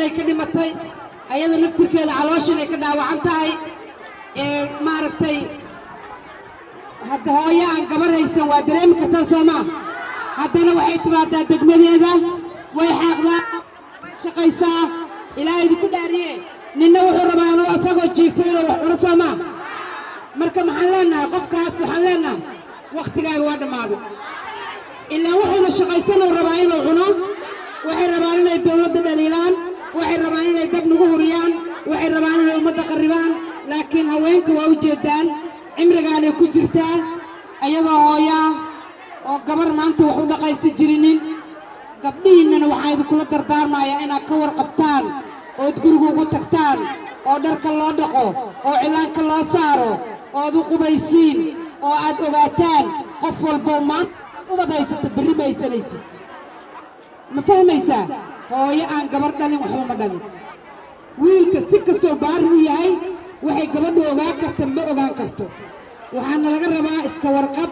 inay ka dhimatay ayada naftirkeeda caloosha inay ka dhaawacantahay maaragtay hadda hooyo aan gabar haysan waa dareemi kartaa Soomaa haddana waxay timaadaa degmadeeda way xaaqdaa way shaqaysaa ilaahay idinku dhaariye ninna wuxuu rabaa inuu asagoo jiifo inuu wax cuno Soomaa marka maxaan leenahay qofkaas waxaan leenahay waqtigaaga waa dhammaaday ilaa wuxuuna shaqaysan uu rabaa inuu cuno waxay rabaan inay dawladda dhaliilaan waxay rabaan inay dab nagu huriyaan waxay rabaan inay ummadda qarribaan laakiin haweenka waa u jeedaan cimrigaanay ku jirtaa ayagoo hooyaa oo gabar maanta wax u dhaqaysan jirinin gabdhihiinnana waxaa idinkula dardaarmayaa inaad ka warqabtaan ood guriga ugu tagtaan oo dharka loo dhaqo oo cilaanka loo saaro ood u qubaysiin oo aad ogaataan qof walbo maanta ubad haysato berri ma haysanaysid ma fahmaysaa hooyo aan gabar dhalin waxba ma dhalin wiilka si kastoo baari u yahay waxay gabadhu ogaan karta ma ogaan karto waxaana laga rabaa iska warqab